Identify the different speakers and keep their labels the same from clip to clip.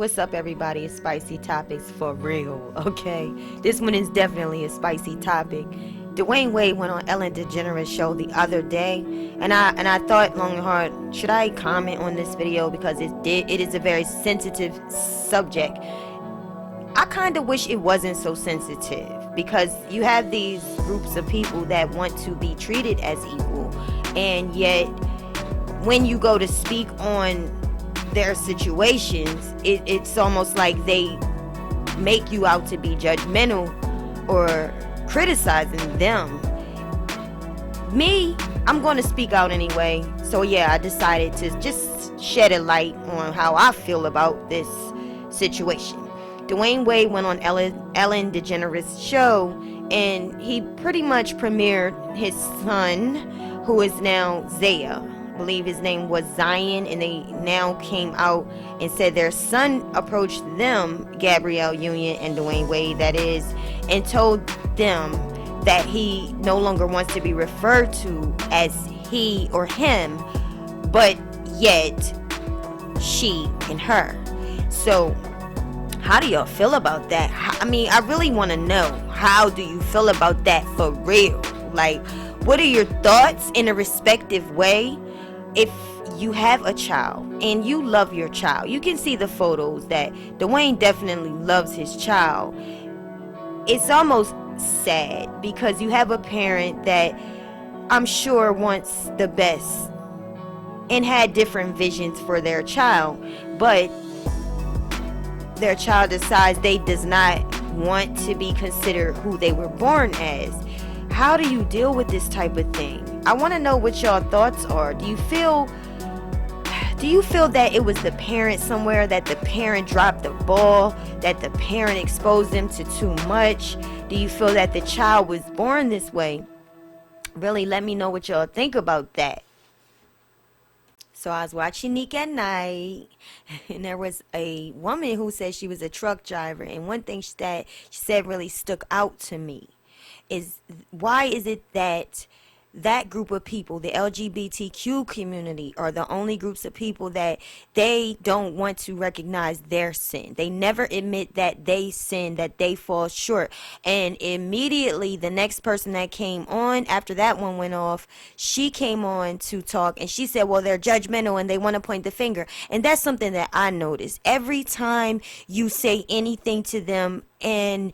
Speaker 1: What's up, everybody? It's Spicy Topics for real, okay? This one is definitely a spicy topic. Dwayne Wade went on Ellen DeGeneres show the other day, and I thought long and hard, should I comment on this video because it is a very sensitive subject. I kind of wish it wasn't so sensitive, because you have these groups of people that want to be treated as equal, and yet when you go to speak on their situations, it's almost like they make you out to be judgmental or criticizing them. Me, I'm going to speak out anyway. So yeah, I decided to just shed a light on how I feel about this situation. Dwayne Wade went on Ellen DeGeneres show, and he pretty much premiered his son, who is now ZAYA. I believe his name was ZiON, and they now came out and said their son approached them, Gabrielle Union and Dwayne Wade, that is, and told them that he no longer wants to be referred to as he or him, but yet she and her. So how do y'all feel about that? I mean, I really want to know, how do you feel about that for real? Like, what are your thoughts in a respective way? If you have a child and you love your child, you can see the photos that Dwayne definitely loves his child. It's almost sad because you have a parent that I'm sure wants the best and had different visions for their child, but their child decides they does not want to be considered who they were born as. How do you deal with this type of thing? I want to know what y'all thoughts are. Do you feel that it was the parent somewhere, that the parent dropped the ball, that the parent exposed them to too much? Do you feel that the child was born this way? Really, let me know what y'all think about that. So I was watching Nick at night, and there was a woman who said she was a truck driver, and one thing that she said really stuck out to me is, why is it that group of people, the LGBTQ community, are the only groups of people that they don't want to recognize their sin? They never admit that they sin, that they fall short. And immediately the next person that came on after that one went off, she came on to talk, and she said, well, they're judgmental and they want to point the finger. And that's something that I noticed. Every time you say anything to them, and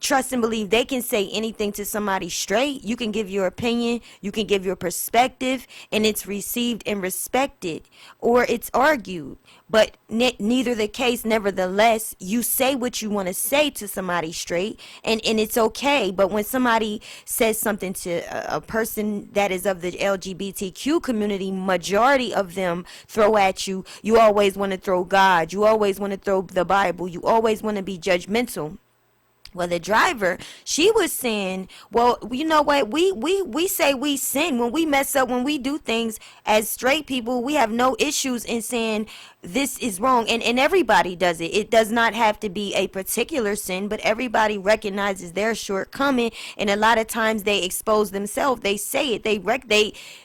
Speaker 1: trust and believe, they can say anything to somebody straight. You can give your opinion, you can give your perspective, and it's received and respected, or it's argued. But neither the case, nevertheless, you say what you want to say to somebody straight, and it's okay. But when somebody says something to a person that is of the LGBTQ community, majority of them throw at you. You always want to throw God, you always want to throw the Bible, you always want to be judgmental. Well, the driver, she was saying, well, you know what, we say we sin when we mess up, when we do things as straight people. We have no issues in saying this is wrong, and everybody does it. It does not have to be a particular sin, but everybody recognizes their shortcoming, and a lot of times they expose themselves. They say it.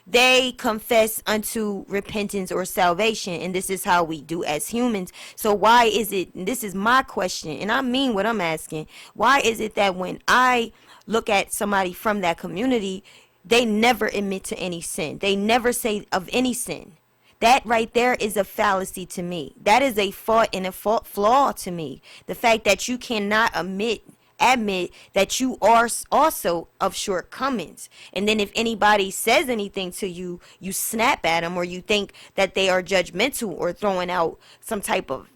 Speaker 1: They confess unto repentance or salvation, and this is how we do as humans. So why is it, and this is my question, and I mean what I'm asking, why is it that when I look at somebody from that community, they never admit to any sin? They never say of any sin. That right there is a fallacy to me. That is a fault and a flaw to me. The fact that you cannot admit that you are also of shortcomings. And then if anybody says anything to you, you snap at them, or you think that they are judgmental or throwing out some type of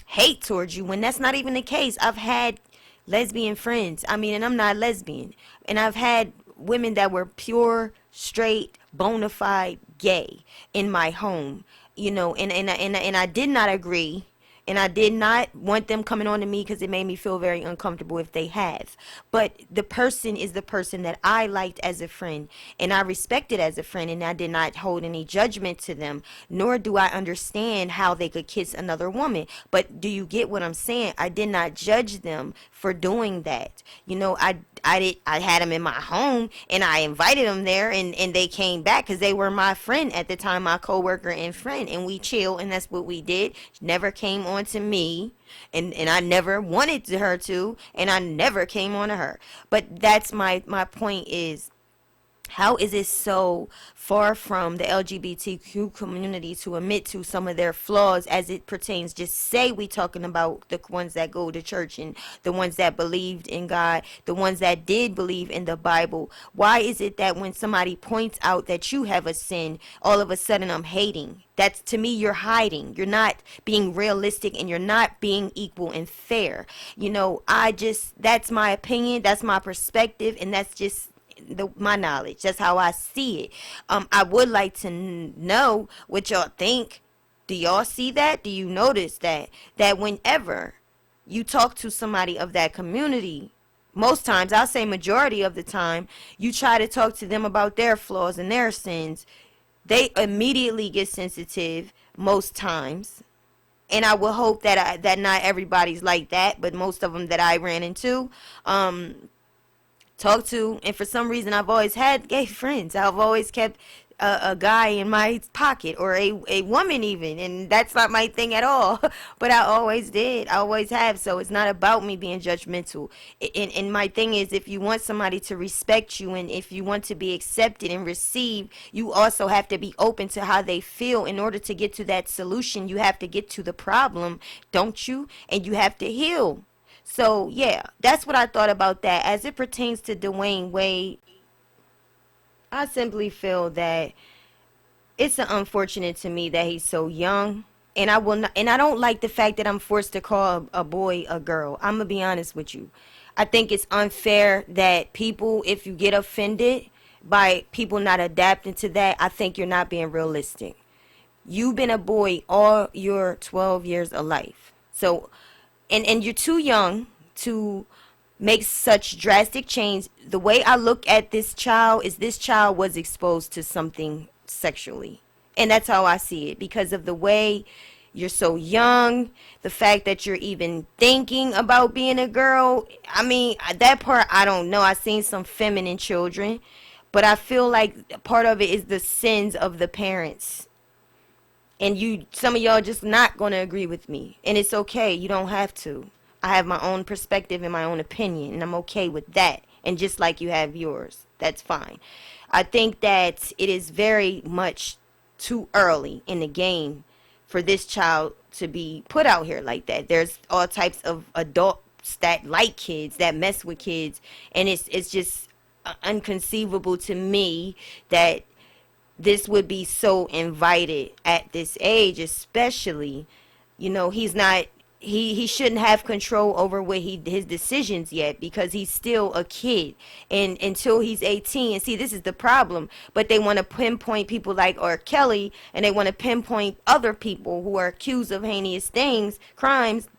Speaker 1: hate towards you, when that's not even the case. I've had lesbian friends, and I'm not lesbian, and I've had women that were pure, straight, bona fide gay in my home, and I did not agree, and I did not want them coming on to me because it made me feel very uncomfortable if they have. But the person is the person that I liked as a friend, and I respected as a friend, and I did not hold any judgment to them, nor do I understand how they could kiss another woman. But do you get what I'm saying? I did not judge them for doing that. I had them in my home, and I invited them there, and they came back because they were my friend at the time, my coworker and friend, and we chill, and that's what we did. Never came on to me, and I never wanted her to, and I never came on to her. But that's my point is, how is it so far from the LGBTQ community to admit to some of their flaws as it pertains? Just say we talking about the ones that go to church and the ones that believed in God, the ones that did believe in the Bible. Why is it that when somebody points out that you have a sin, all of a sudden I'm hating? That's, to me, you're hiding. You're not being realistic, and you're not being equal and fair. That's my opinion, that's my perspective, and that's just my knowledge. That's how I see it. I would like to know what y'all think. Do y'all see that? Do you notice that whenever you talk to somebody of that community, most times, I'll say majority of the time, you try to talk to them about their flaws and their sins, they immediately get sensitive most times. And I will hope that not everybody's like that, but most of them that I ran into, talk to, and for some reason I've always had gay friends. I've always kept a guy in my pocket, or a woman even, and that's not my thing at all. But I always did, I always have. So it's not about me being judgmental. And my thing is, if you want somebody to respect you, and if you want to be accepted and received, you also have to be open to how they feel. In order to get to that solution, you have to get to the problem, don't you? And you have to heal. So, yeah, that's what I thought about that. As it pertains to Dwayne Wade, I simply feel that it's unfortunate to me that he's so young. And I will not, and I don't like the fact that I'm forced to call a boy a girl. I'm going to be honest with you. I think it's unfair that people, if you get offended by people not adapting to that, I think you're not being realistic. You've been a boy all your 12 years of life. So, and you're too young to make such drastic change. The way I look at this child is, this child was exposed to something sexually. And that's how I see it, because of the way you're so young, the fact that you're even thinking about being a girl. I mean, that part, I don't know. I've seen some feminine children, but I feel like part of it is the sins of the parents. And some of y'all just not going to agree with me. And it's okay. You don't have to. I have my own perspective and my own opinion, and I'm okay with that. And just like you have yours, that's fine. I think that it is very much too early in the game for this child to be put out here like that. There's all types of adults that like kids, that mess with kids. And it's just inconceivable to me that this would be so invited at this age, especially. He shouldn't have control over his decisions yet, because he's still a kid, and until he's 18. And see, this is the problem. But they want to pinpoint people like R. Kelly, and they want to pinpoint other people who are accused of heinous things, crimes,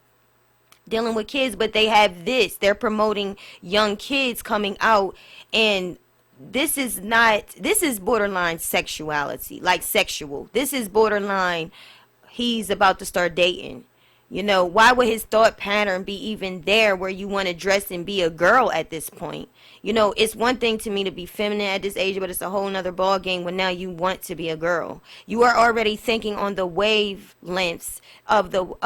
Speaker 1: dealing with kids. But they have this. They're promoting young kids coming out, and this is borderline sexuality, like sexual. This is borderline, he's about to start dating. Why would his thought pattern be even there where you want to dress and be a girl at this point? It's one thing to me to be feminine at this age, but it's a whole nother ball game when now you want to be a girl. You are already thinking on the wavelengths of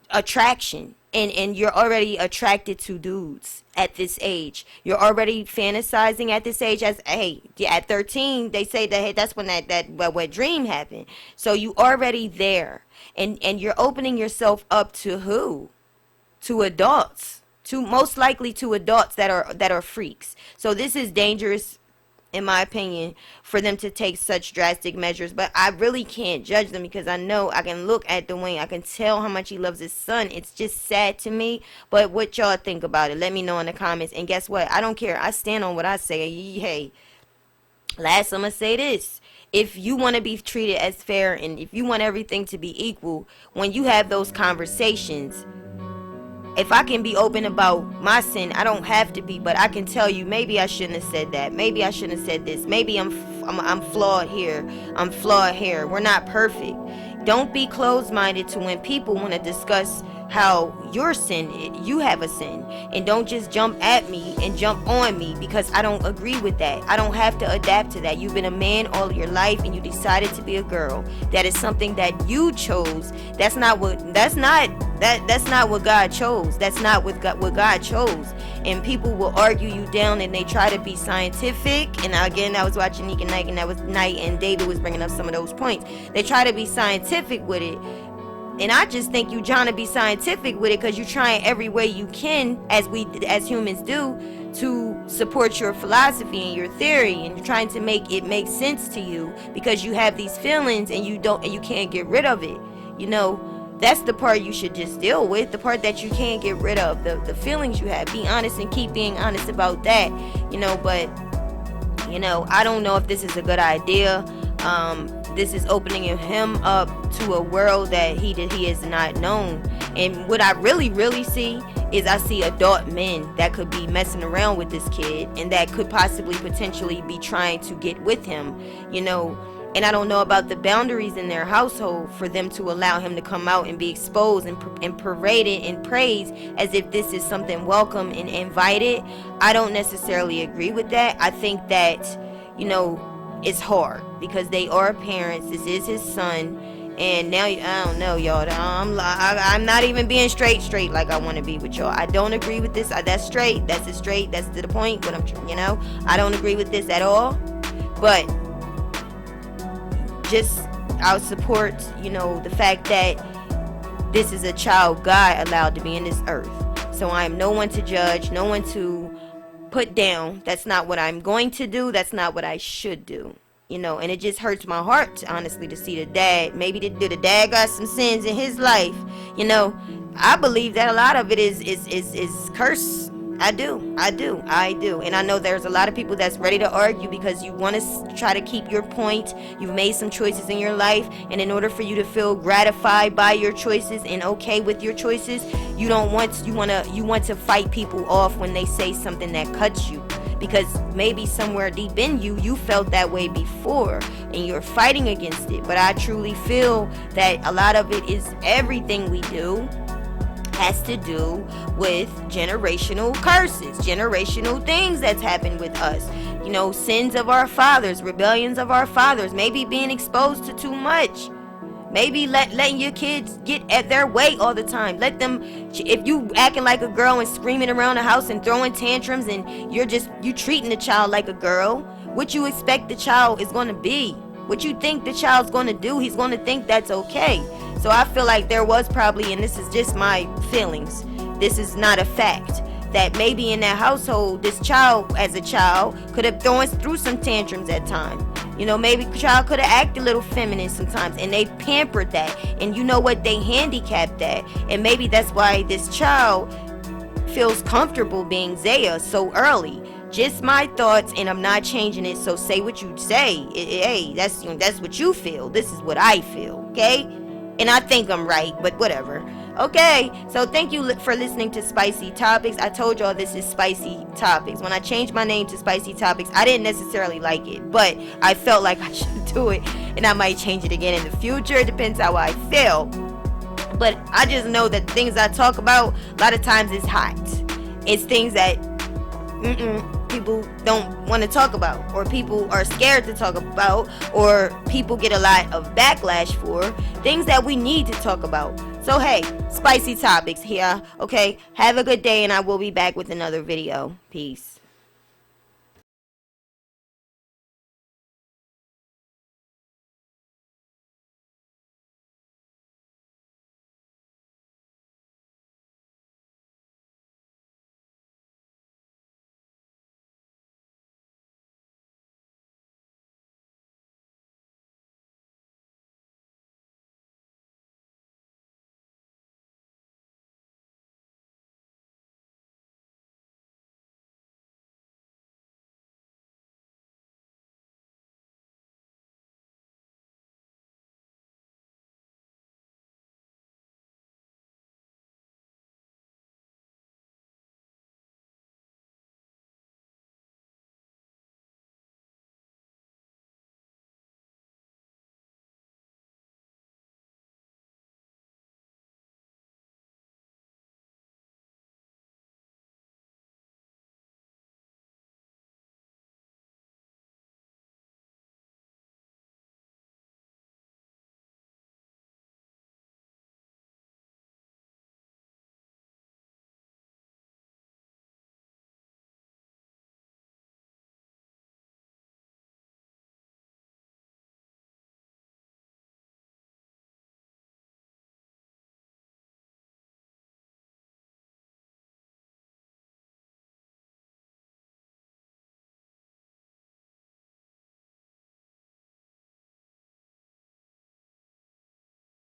Speaker 1: attraction. And you're already attracted to dudes at this age. You're already fantasizing at this age as, hey, at 13, they say that, hey, that's when that wet dream happened. So you already there. And you're opening yourself up to who? To adults. Most likely to adults that are freaks. So this is dangerous, in my opinion, for them to take such drastic measures. But I really can't judge them, because I know I can look at Dwayne. I can tell how much he loves his son. It's just sad to me. But what y'all think about it? Let me know in the comments. And guess what? I don't care. I stand on what I say. Hey, last I'm going to say this. If you want to be treated as fair, and if you want everything to be equal, when you have those conversations, if I can be open about my sin, I don't have to be, but I can tell you, maybe I shouldn't have said that. Maybe I shouldn't have said this. Maybe I'm flawed here. I'm flawed here. We're not perfect. Don't be closed-minded to when people want to discuss how your sin, you have a sin, and don't just jump at me and jump on me, because I don't agree with that. I don't have to adapt to that. You've been a man all your life and you decided to be a girl. That is something that you chose. That's not what God chose. That's not what God chose. And people will argue you down, and they try to be scientific. And again, I was watching Nick and Night, and that was Night, and David was bringing up some of those points. They try to be scientific with it. And I just think you trying to be scientific with it because you're trying every way you can, as humans do, to support your philosophy and your theory, and you're trying to make it make sense to you because you have these feelings and you can't get rid of it. You know, that's the part you should just deal with, the part that you can't get rid of, the feelings you have. Be honest and keep being honest about that. You know, but you know, I don't know if this is a good idea. This is opening him up to a world that he is not known. And what I really see is, I see adult men that could be messing around with this kid, and that could possibly potentially be trying to get with him, you know. And I don't know about the boundaries in their household for them to allow him to come out and be exposed and paraded and praised as if this is something welcome and invited. I don't necessarily agree with that. I think that, you know, it's hard because they are parents. This is his son, and now I don't know, y'all. I'm not even being straight like I want to be with y'all. I don't agree with this. That's straight. That's it. Straight. That's to the point. But I don't agree with this at all. But just I'll support, you know, the fact that this is a child God allowed to be in this earth. So I am no one to judge, no one to put down. That's not what I'm going to do. That's not what I should do. You know, and it just hurts my heart, honestly, to see the dad. Maybe the dad got some sins in his life. You know, I believe that a lot of it is curse. I do. And I know there's a lot of people that's ready to argue because you want to try to keep your point. You've made some choices in your life, and in order for you to feel gratified by your choices and okay with your choices, you want to fight people off when they say something that cuts you. Because maybe somewhere deep in you felt that way before and you're fighting against it. But I truly feel that a lot of it is everything we do has to do with generational curses, generational things that's happened with us. You know, sins of our fathers, rebellions of our fathers, maybe being exposed to too much. Maybe letting your kids get at their way all the time. Let them, if you acting like a girl and screaming around the house and throwing tantrums, and you treating the child like a girl, what you expect the child is going to be, what you think the child's going to do, he's going to think that's okay. So I feel like there was probably, and this is just my feelings, this is not a fact, that maybe in that household, this child as a child could have through some tantrums at times. You know, maybe the child could have acted a little feminine sometimes, and they pampered that. And you know what? They handicapped that. And maybe that's why this child feels comfortable being Zaya so early. Just my thoughts, and I'm not changing it. So say what you say. Hey, that's what you feel. This is what I feel. Okay? And I think I'm right, but whatever. Okay, so thank you for listening to Spicy Topics. I told y'all this is Spicy Topics. When I changed my name to Spicy Topics, I didn't necessarily like it, but I felt like I should do it, and I might change it again in the future. It depends how I feel. But I just know that the things I talk about, a lot of times it's hot. It's things that people don't want to talk about, or people are scared to talk about, or people get a lot of backlash for things that we need to talk about. So hey, Spicy Topics here. Okay, have a good day, and I will be back with another video. Peace.